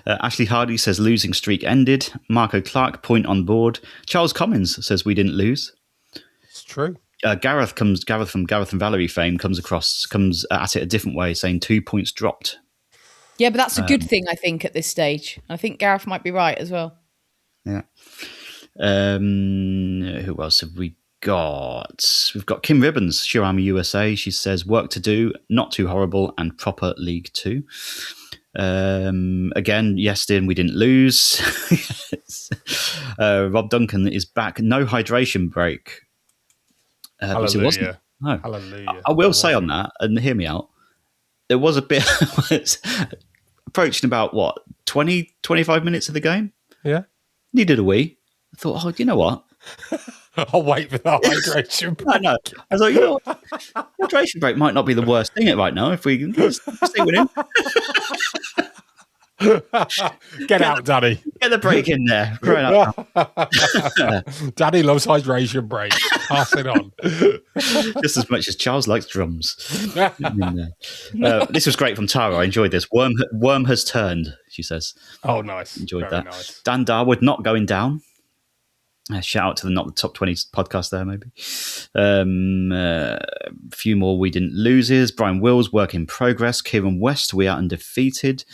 Ashley Hardy says losing streak ended. Marco Clark, point on board. Charles Commons says we didn't lose. It's true. Gareth from Gareth and Valerie fame comes at it a different way, saying 2 points dropped. Yeah, but that's a good thing, I think, at this stage. I think Gareth might be right as well. Yeah. Who else have we got? We've got Kim Ribbons, Shirami USA. She says work to do, not too horrible, and proper League 2. Again, yes, Dean, we didn't lose. Rob Duncan is back. No hydration break. Hallelujah. No. Hallelujah. I will say on that, and hear me out, there was a bit approaching about 20, 25 minutes of the game. Yeah. Needed a wee. I thought, oh, you know what? I'll wait for that hydration break. I know. I was like, you know what? Hydration break might not be the worst thing right now if we can stay with him. Get out, Daddy. Get the break in there. Daddy loves hydration break. Pass it on. Just as much as Charles likes drums. This was great from Tara. I enjoyed this. Worm has turned, she says. Oh, nice. Enjoyed Very that. Nice. Dan Darwood not going down. Shout out to the Not the Top 20 podcast there, maybe. A few more we didn't loses. Brian Wills, work in progress. Kieran West, we are undefeated.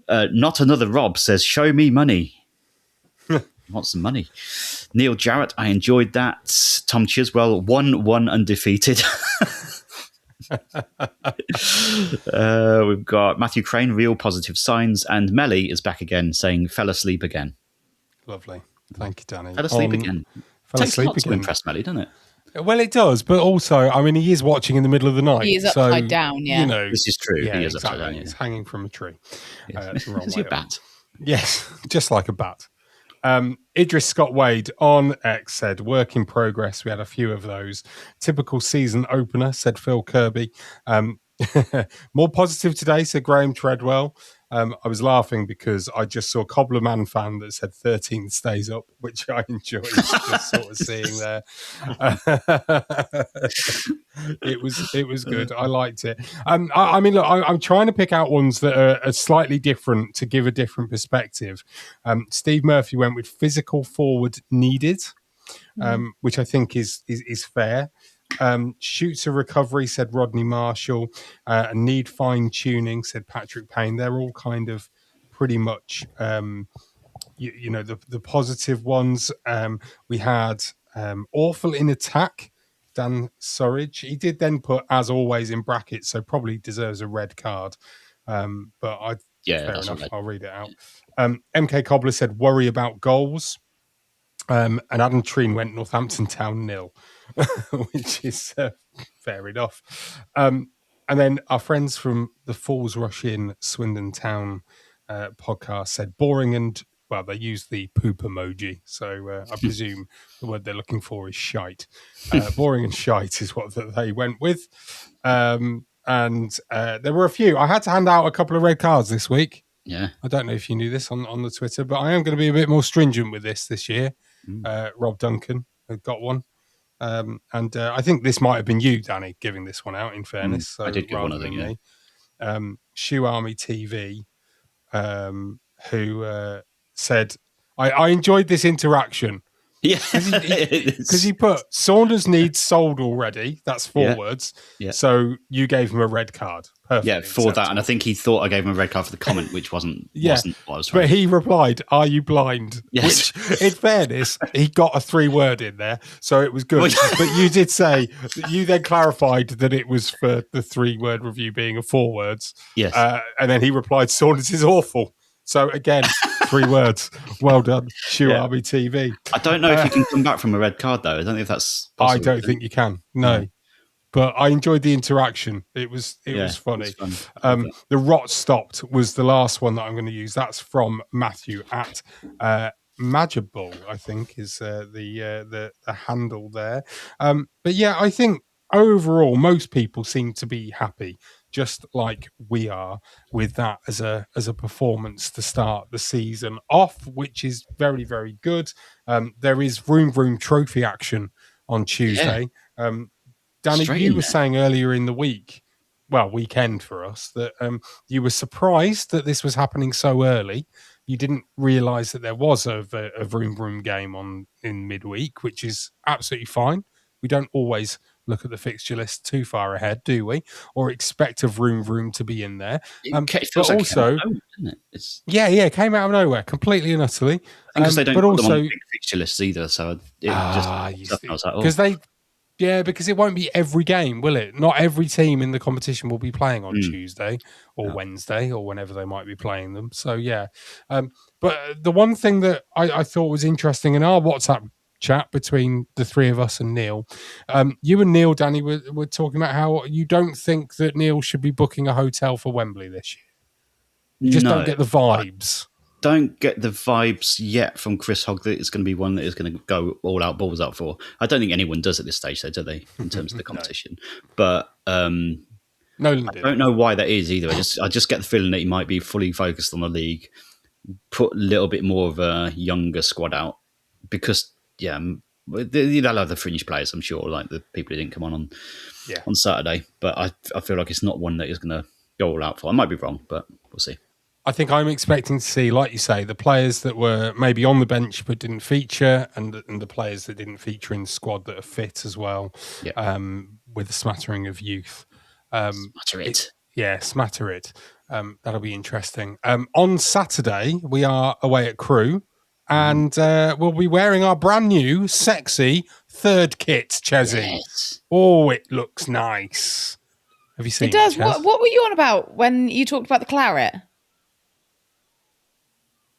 Not another Rob says, show me money. Want some money. Neil Jarrett, I enjoyed that. Tom Chiswell, 1-1 undefeated. We've got Matthew Crane, real positive signs. And Melly is back again saying, fell asleep again. Lovely. Thank you, Danny. Fell asleep again. Takes a lot to impress Melly, doesn't it? Well, it does, but also, I mean, he is watching in the middle of the night. He is upside down, yeah. You know, this is true. Yeah, he is exactly. upside down. He's hanging from a tree. Yes. Is he a bat? Yes, just like a bat. Idris Scott Wade on X said, work in progress. We had a few of those. Typical season opener, said Phil Kirby. More positive today, said Graham Treadwell. I was laughing because I just saw Cobbler Man fan that said 13 stays up, which I enjoyed just sort of seeing there. It was good. I liked it. I mean, look, I'm trying to pick out ones that are slightly different to give a different perspective. Steve Murphy went with physical forward needed, which I think is fair. Shoots a recovery, said Rodney Marshall. Need fine tuning, said Patrick Payne. They're all kind of pretty much, the positive ones. We had awful in attack, Dan Surridge. He did then put as always in brackets, so probably deserves a red card. But fair enough. I'll read it out. MK Cobbler said worry about goals. And Adam Treen went Northampton Town 0, which is fair enough. And then our friends from the Falls Rush In Swindon Town podcast said boring and, well, they used the poop emoji. So I presume the word they're looking for is shite. Boring and shite is what they went with. And there were a few. I had to hand out a couple of red cards this week. Yeah. I don't know if you knew this on the Twitter, but I am going to be a bit more stringent with this year. Rob Duncan had got one. And I think this might have been you, Danny, giving this one out, in fairness. So I did give one of them, yeah. Shoe Army TV, who said, I enjoyed this interaction. Yeah. Because he put, Saunders needs sold already. That's forwards. Yeah. So you gave him a red card. Perfect. Yeah, for that. And I think he thought I gave him a red card for the comment, which wasn't what I was trying. But he replied, "Are you blind?" Yes. Which, in fairness, he got a 3-word in there, so it was good. But you did say, you then clarified that it was for the 3-word review being a 4 words. Yes. And then he replied, "Saunders is awful." So again, 3 words. Well done, Shoe Army TV. I don't know if you can come back from a red card, though. I don't think if that's possible. I don't think you can. No. But I enjoyed the interaction. It was funny. It was fun. The rot stopped was the last one that I'm going to use. That's from Matthew at Magiball, I think, is the handle there. But yeah, I think overall most people seem to be happy, just like we are, with that as a performance to start the season off, which is very, very good. There is Vroom trophy action on Tuesday. Yeah. Danny, you were saying earlier in the weekend for us, that you were surprised that this was happening so early. You didn't realise that there was a Vroom game in midweek, which is absolutely fine. We don't always look at the fixture list too far ahead, do we? Or expect a Vroom to be in there. It feels like it came out of nowhere, doesn't it? It came out of nowhere, completely and utterly. Because they don't put them on big fixture lists either, so it I was like, because it won't be every game, will it? Not every team in the competition will be playing on Tuesday or Wednesday or whenever they might be playing them. So, yeah. But the one thing that I thought was interesting in our WhatsApp chat between the three of us and Neil, you and Neil, Danny, were talking about how you don't think that Neil should be booking a hotel for Wembley this year. You just don't get the vibes. Don't get the vibes yet from Chris Hogg that it's going to be one that is going to go all out, balls up for. I don't think anyone does at this stage, though, do they, in terms of the competition? But I don't know why that is either. I just get the feeling that he might be fully focused on the league, put a little bit more of a younger squad out, because they'll have the fringe players, I'm sure, like the people who didn't come on Saturday. But I feel like it's not one that is going to go all out for. I might be wrong, but we'll see. I think I'm expecting to see, like you say, the players that were maybe on the bench but didn't feature, and the players that didn't feature in the squad that are fit as well, with a smattering of youth. Smatter it. Smatter it. That'll be interesting. On Saturday, we are away at Crewe, and we'll be wearing our brand new, sexy third kit, Chessie. Yes. Oh, it looks nice. Have you seen it? It does. What were you on about when you talked about the claret?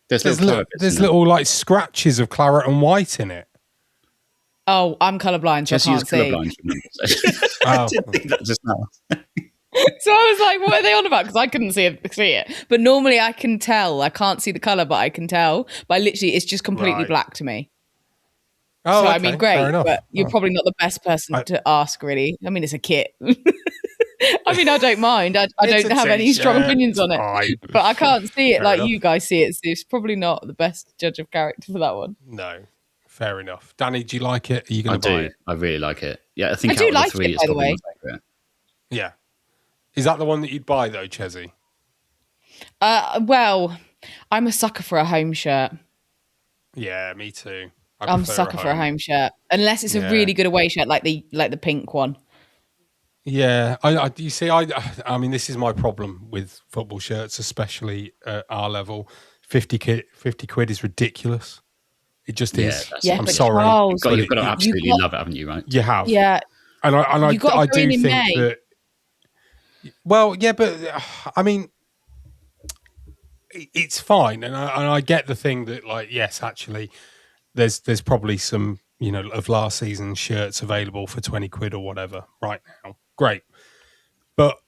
There's little like scratches of claret and white in it. Oh, I'm colourblind, so I can't see. I didn't think that just now. So I was like, what are they on about? Because I couldn't see it. But normally I can tell. I can't see the colour, but I can tell. But literally, it's just completely black to me. Oh, so, okay. I mean, great, Fair enough. but you're probably not the best person to ask, really. I mean, it's a kit. I mean, I don't mind. I It's don't a have any strong t-shirt, opinions on it's it, fine. but I can't see it Fair like enough. you guys see it. So it's probably not the best judge of character for that one. No, fair enough. Danny, do you like it? Are you I going to buy do. it? I really like it. Yeah, I think I do out of the like three, it, it's by the probably way. my favourite. Yeah. Is that the one that you'd buy though, Chessie? Well, I'm a sucker for a home shirt. Yeah, me too. I'm a sucker for a home shirt, unless it's Yeah. a really good away shirt, like the pink one. Yeah, you see, I mean, this is my problem with football shirts, especially at our level. 50 quid is ridiculous. It just Yeah, is. that's Yeah, I'm but sorry. Charles, You've got to but absolutely got- love it, haven't you? Right? you have. Yeah, And I You gotta go do in in think May. that. Well, yeah, but I mean, it's fine, and I get the thing that, like, yes, actually, there's probably some, you know, of last season's shirts available for 20 quid or whatever right now. Great, but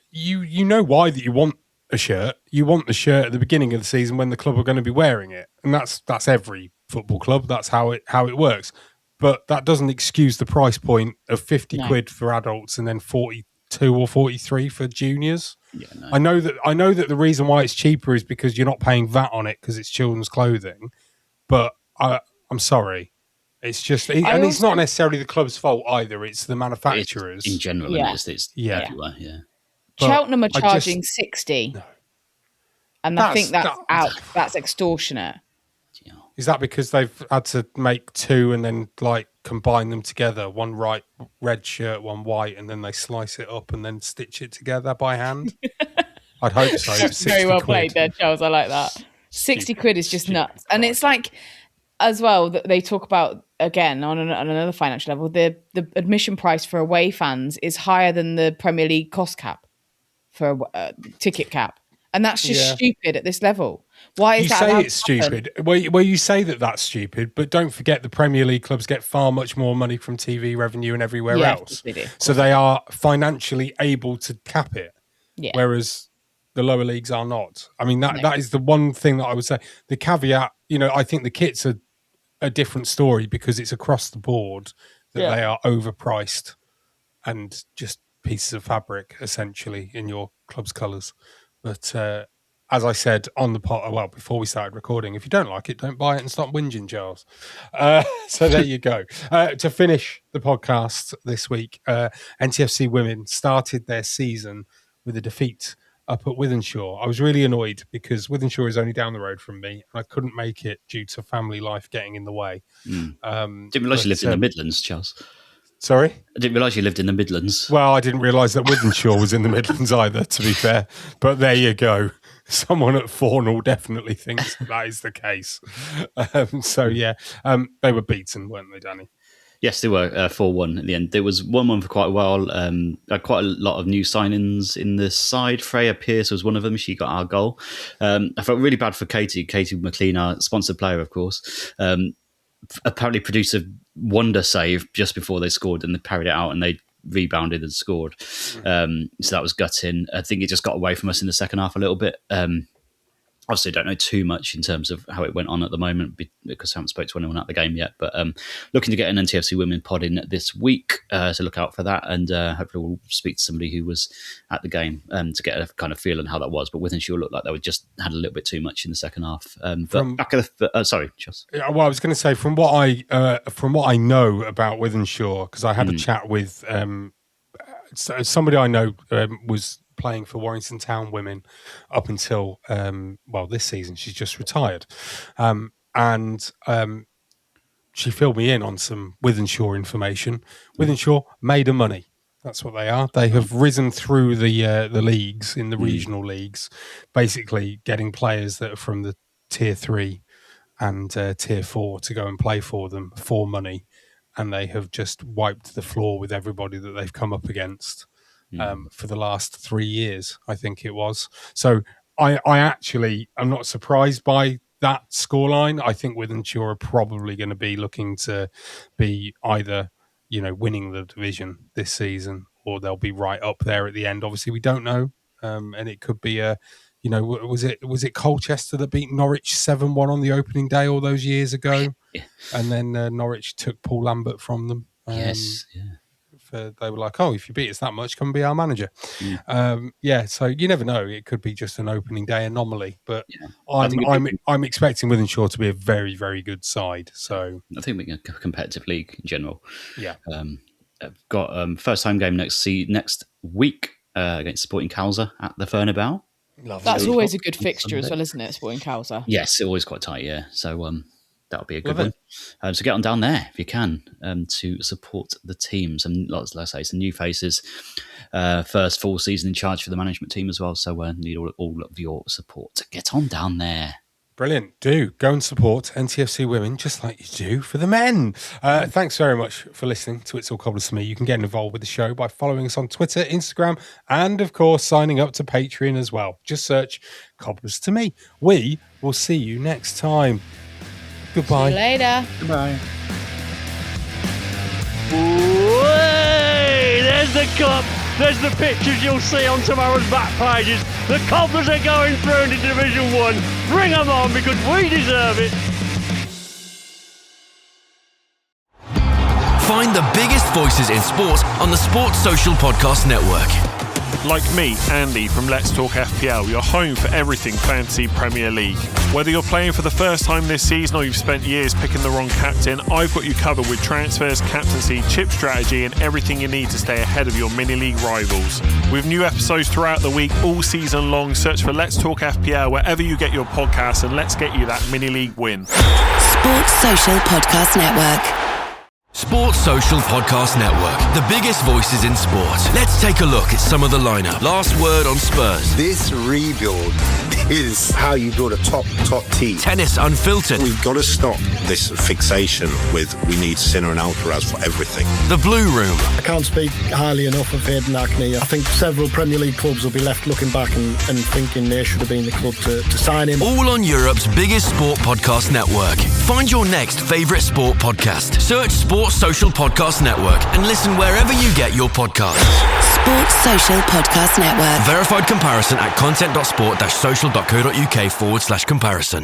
you know why that you want a shirt. You want the shirt at the beginning of the season when the club are going to be wearing it, and that's every football club. That's how it works. But that doesn't excuse the price point of 50 quid for adults and then 42 or 43 for juniors. Yeah, no. I know that the reason why it's cheaper is because you're not paying VAT on it because it's children's clothing. But I'm sorry, it's just, and it's not necessarily the club's fault either. It's the manufacturers In general, Yeah. it's Yeah. everywhere. Yeah. But Cheltenham are I charging just- 60, No. and I think That's- that's extortionate. Is that because they've had to make two and then like combine them together? One red shirt, one white, and then they slice it up and then stitch it together by hand? I'd hope so. 60 Very well quid. played there, Charles. I like that. 60 quid is just Stupid nuts. And it's like, as well, that they talk about, again, on another financial level, the admission price for away fans is higher than the Premier League cost cap for a ticket cap. And that's just stupid at this level. Why is You that say allowed it's to happen? stupid. Well, you say that that's stupid, but don't forget the Premier League clubs get far much more money from TV revenue and everywhere Yeah, else. they do. So they are financially able to cap it, Yeah. whereas the lower leagues are not. I mean, that is the one thing that I would say. The caveat, you know, I think the kits are a different story because it's across the board that they are overpriced and just pieces of fabric, essentially, in your club's colours. But as I said on the pot, well, before we started recording, if you don't like it, don't buy it and stop whinging, Charles. So there you go. To finish the podcast this week, NTFC women started their season with a defeat up at Wythenshawe. I was really annoyed because Wythenshawe is only down the road from me, and I couldn't make it due to family life getting in the way. Didn't realise you lived in the Midlands, Charles. Sorry? I didn't realise you lived in the Midlands. Well, I didn't realise that Wythenshawe was in the Midlands either, to be fair. But there you go. Someone at Fornall definitely thinks that is the case. They were beaten, weren't they, Danny? Yes, they were 4-1 at the end. There was 1-1 for quite a while. Had quite a lot of new signings in the side. Freya Pearce was one of them. She got our goal. I felt really bad for Katie McLean, our sponsored player, of course. Apparently produced a wonder save just before they scored, and they parried it out and they rebounded and scored. So that was gutting. I think it just got away from us in the second half a little bit. Obviously, don't know too much in terms of how it went on at the moment because I haven't spoke to anyone at the game yet. But looking to get an NTFC Women pod in this week, so look out for that. And hopefully we'll speak to somebody who was at the game to get a kind of feel on how that was. But Wythenshawe looked like they just had a little bit too much in the second half. Sorry, Joss. Well, I was going to say from what I know about Wythenshawe, because I had a chat with somebody I know was playing for Warrington Town women up until this season. She's just retired, and she filled me in on some Wythenshawe information. Wythenshawe made of money. That's what they are. They have risen through the leagues in the regional leagues, basically getting players that are from the tier 3 and tier 4 to go and play for them for money, and they have just wiped the floor with everybody that they've come up against. For the last 3 years, I think it was. So I actually am not surprised by that scoreline. I think Wythenshawe are probably going to be looking to be either, winning the division this season, or they'll be right up there at the end. Obviously, we don't know, and it could be was it Colchester that beat Norwich 7-1 on the opening day all those years ago, and then Norwich took Paul Lambert from them. Yes, they were like, oh, if you beat us that much, come and be our manager. So you never know. It could be just an opening day anomaly, but I'm expecting Wythenshawe to be a very, very good side. So I think we're a competitive league in general. Yeah. I've got first home game next week against Sporting Cowser at the Fernabeu. Lovely. That's always a good fixture as well, isn't it, Sporting Cowser? Yes, it's always quite tight, yeah. So that'll be a good one. So get on down there if you can to support the teams. And let's say some new faces. First full season in charge for the management team as well. So need all of your support. Get on down there. Brilliant. Do go and support NTFC Women just like you do for the men. Thanks very much for listening to It's All Cobblers to Me. You can get involved with the show by following us on Twitter, Instagram, and of course signing up to Patreon as well. Just search Cobblers to Me. We will see you next time. Goodbye. See you later. Goodbye. Way! There's the cup. There's the pictures you'll see on tomorrow's back pages. The Cobblers are going through into Division 1. Bring them on because we deserve it. Find the biggest voices in sports on the Sports Social Podcast Network. Like me, Andy from Let's Talk FPL, your home for everything Fantasy Premier League. Whether you're playing for the first time this season or you've spent years picking the wrong captain, I've got you covered with transfers, captaincy, chip strategy and everything you need to stay ahead of your mini-league rivals. With new episodes throughout the week, all season long, search for Let's Talk FPL wherever you get your podcasts and let's get you that mini-league win. Sports Social Podcast Network. Sports Social Podcast Network, the biggest voices in sports. Let's take a look at some of the lineup. Last word on Spurs. This rebuild is how you build a top team. Tennis Unfiltered. We've got to stop this fixation with we need Sinner and Alcaraz for everything. The Blue Room. I can't speak highly enough of Hayden Hackney. I think several Premier League clubs will be left looking back and thinking they should have been the club to sign him. All on Europe's biggest sport podcast network. Find your next favourite sport podcast. Search Sports Social Podcast Network and listen wherever you get your podcasts. Sports Social Podcast Network. Verified comparison at content.sport-social.co.uk/comparison.